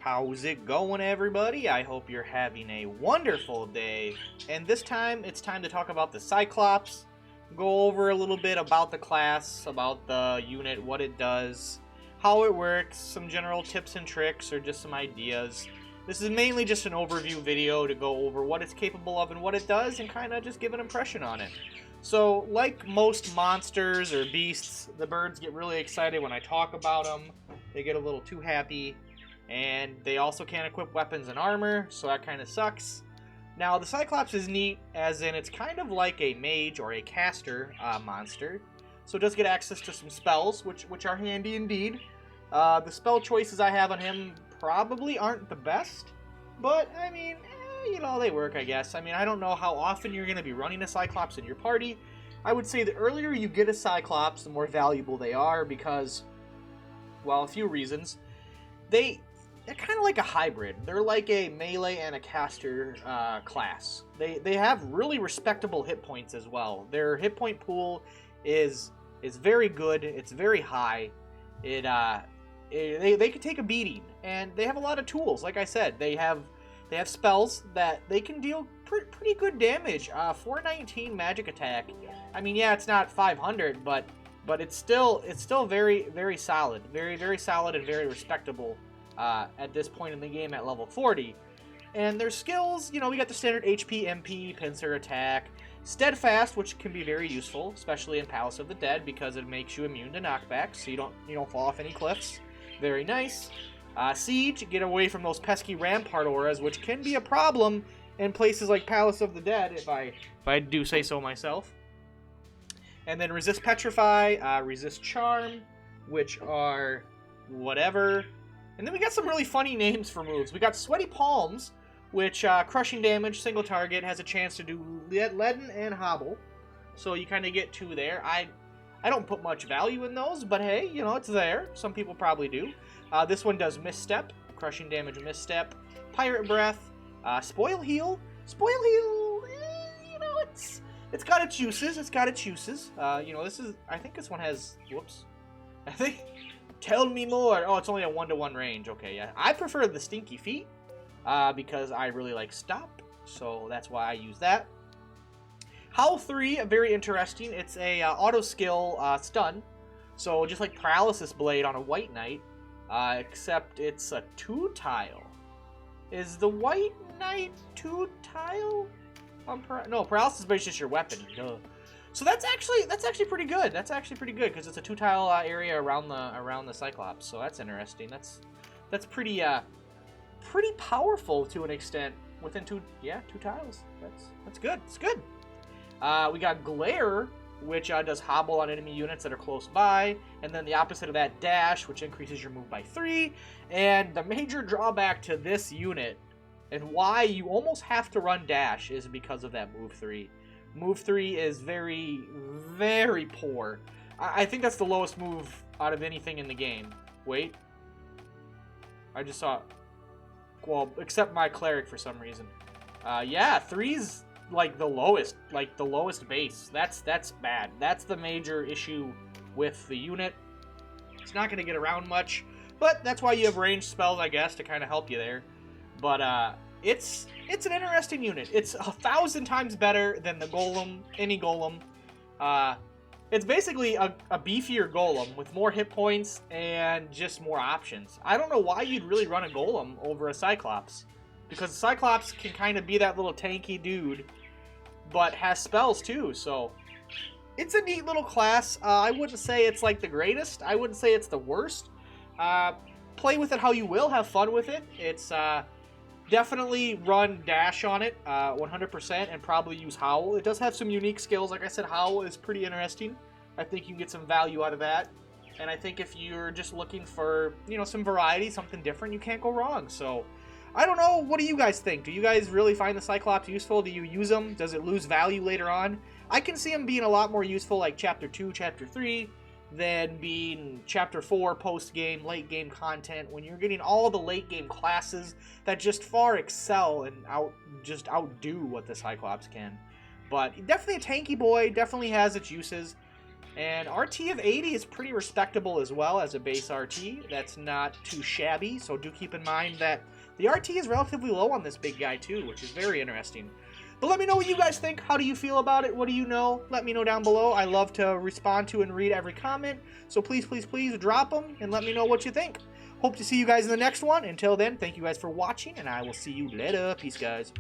How's it going, everybody? I hope you're having a wonderful day. And this time, it's time to talk about the Cyclops. Go over a little bit about the class, about the unit, what it does, how it works, some general tips and tricks, or just some ideas. This is mainly just an overview video to go over what it's capable of and what it does, and kind of just give an impression on it. So, like most monsters or beasts, the birds get really excited when I talk about them. They get a little too happy. And they also can't equip weapons and armor, so that kind of sucks. Now, the Cyclops is neat, as in it's kind of like a mage or a caster monster. So it does get access to some spells, which are handy indeed. The spell choices I have on him probably aren't the best, but, I mean, they work, I guess. I mean, I don't know how often you're going to be running a Cyclops in your party. I would say the earlier you get a Cyclops, the more valuable they are, because, well, a few reasons. They're kind of like a hybrid. They're like a melee and a caster class. They have really respectable hit points as well. Their hit point pool is very good. It's very high. They can take a beating, and they have a lot of tools. Like I said, they have spells that they can deal pretty good damage. 419 magic attack. I mean, yeah, it's not 500, but it's still very, very solid. Very, very solid and very respectable. At this point in the game at level 40. And their skills, we got the standard HP, MP, pincer attack, steadfast, which can be very useful, especially in Palace of the Dead, because it makes you immune to knockbacks, so you don't fall off any cliffs. Very nice. Siege, get away from those pesky rampart auras, which can be a problem in places like Palace of the Dead, if I do say so myself. And then resist petrify, resist charm, which are whatever. And then we got some really funny names for moves. We got Sweaty Palms, which crushing damage, single target, has a chance to do leaden and hobble. So you kind of get two there. I don't put much value in those, but hey, it's there. Some people probably do. This one does misstep, crushing damage, misstep, pirate breath, spoil heal. Spoil heal, it's got its uses. It's got its uses. I think this one has. Whoops. I think. Tell me more. Oh, it's only a 1-to-1 range. Okay, yeah. I prefer the Stinky Feet because I really like Stop, so that's why I use that. Howl 3, very interesting. It's a auto skill stun, so just like Paralysis Blade on a White Knight, except it's a 2-tile. Is the White Knight 2-tile? No, Paralysis Blade is just your weapon. Duh. So that's actually pretty good. That's actually pretty good because it's a 2-tile area around the Cyclops. So that's interesting. That's pretty powerful to an extent. Within two tiles. That's good. It's good. We got Glare, which does hobble on enemy units that are close by, and then the opposite of that, Dash, which increases your move by 3. And the major drawback to this unit, and why you almost have to run Dash, is because of that move 3. Move 3 is very, very poor. I think that's the lowest move out of anything in the game. Wait. I just saw... Well, except my cleric for some reason. Yeah, 3's like the lowest base. That's bad. That's the major issue with the unit. It's not going to get around much, but that's why you have ranged spells, I guess, to kind of help you there. But, It's an interesting unit. It's 1,000 times better than the Golem, any Golem. It's basically a beefier Golem with more hit points and just more options. I don't know why you'd really run a Golem over a Cyclops, because the Cyclops can kind of be that little tanky dude, but has spells too, so it's a neat little class. I wouldn't say it's like the greatest. I wouldn't say it's the worst. Play with it how you will. Have fun with it. It's... Definitely run Dash on it, 100%, and probably use Howl. It does have some unique skills. Like I said, Howl is pretty interesting. I think you can get some value out of that. And I think if you're just looking for, some variety, something different, you can't go wrong. So, I don't know. What do you guys think? Do you guys really find the Cyclops useful? Do you use them? Does it lose value later on? I can see them being a lot more useful like Chapter 2, Chapter 3, than being Chapter 4 post-game, late-game content, when you're getting all the late-game classes that just far excel and outdo what the Cyclops can. But definitely a tanky boy, definitely has its uses, And RT of 80 is pretty respectable as well as a base RT. That's not too shabby, so do keep in mind that the RT is relatively low on this big guy too, which is very interesting. But let me know what you guys think. How do you feel about it? What do you know? Let me know down below. I love to respond to and read every comment, so please, please, please drop them and let me know what you think. Hope to see you guys in the next one. Until then, thank you guys for watching, and I will see you later. Peace, guys.